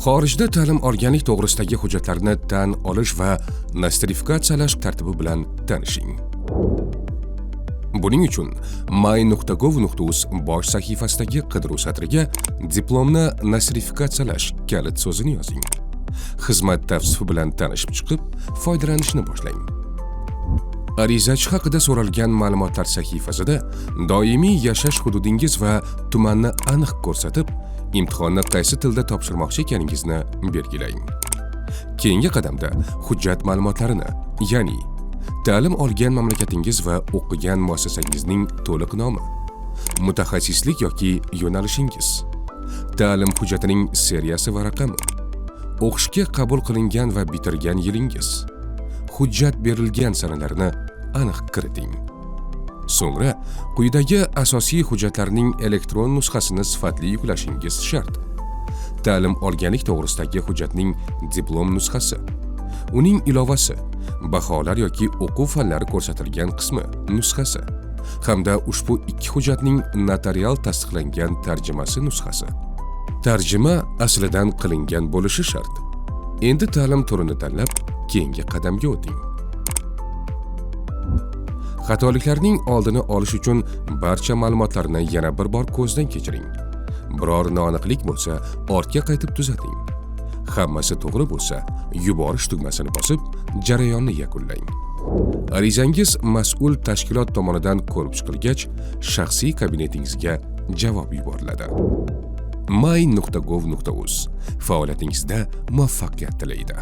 Xorijda ta'lim olganlik to'g'risidagi hujjatlarni tan olish va nostrifikatsiyalash tartibi bilan tanishing. Buning uchun my.gov.uz bosh sahifasidagi qidiruv satriga diplomni nostrifikatsiyalash kalit so'zini yozing. Xizmat tavsifi bilan tanishib chiqib, foydalanishni boshlang. Arizachi haqida so'ralgan ma'lumotlar sahifasida doimiy yashash hududingiz va tumanni aniq ko'rsatib, imtihonni qaysi tilda topshirmoqchi ekaningizni belgilang. Keyingi qadamda hujjat ma'lumotlarini, ya'ni ta'lim olgan mamlakatingiz va o'qigan muassasangizning to'liq nomi, mutaxassislik yoki yo'nalishingiz, ta'lim hujjatining seriyasi va raqami, o'qishga qabul qilingan va bitirgan yilingiz, hujjat berilgan sanalarni aniq kiriting. So'ngra quyidagi asosiy hujjatlarning elektron nusxasini sifatli yuklashingiz shart. Ta'lim olganlik to'g'risidagi hujjatning diplom nusxasi, uning ilovasi, baholar yoki o'quv fanlari ko'rsatilgan qismi nusxasi hamda ushbu ikki hujjatning notarial tasdiqlangan tarjimasi nusxasi. Tarjima aslidan qilingan bo'lishi shart. Endi ta'lim turini tanlab, keyingi qadamga o'ting. Xatoliklarning oldini olish uchun barcha ma'lumotlarni yana bir bor ko'zdan kechiring. Biror noaniqlik bo'lsa, ortga qaytib tuzating. Hammasi to'g'ri bo'lsa, yuborish tugmasini bosib, jarayonni yakunlang. Arizangiz mas'ul tashkilot tomonidan ko'rib chiqilgach, shaxsiy kabinetingizga javob yuboriladi. my.gov.uz faoliyatingizda muvaffaqiyat tilaydi.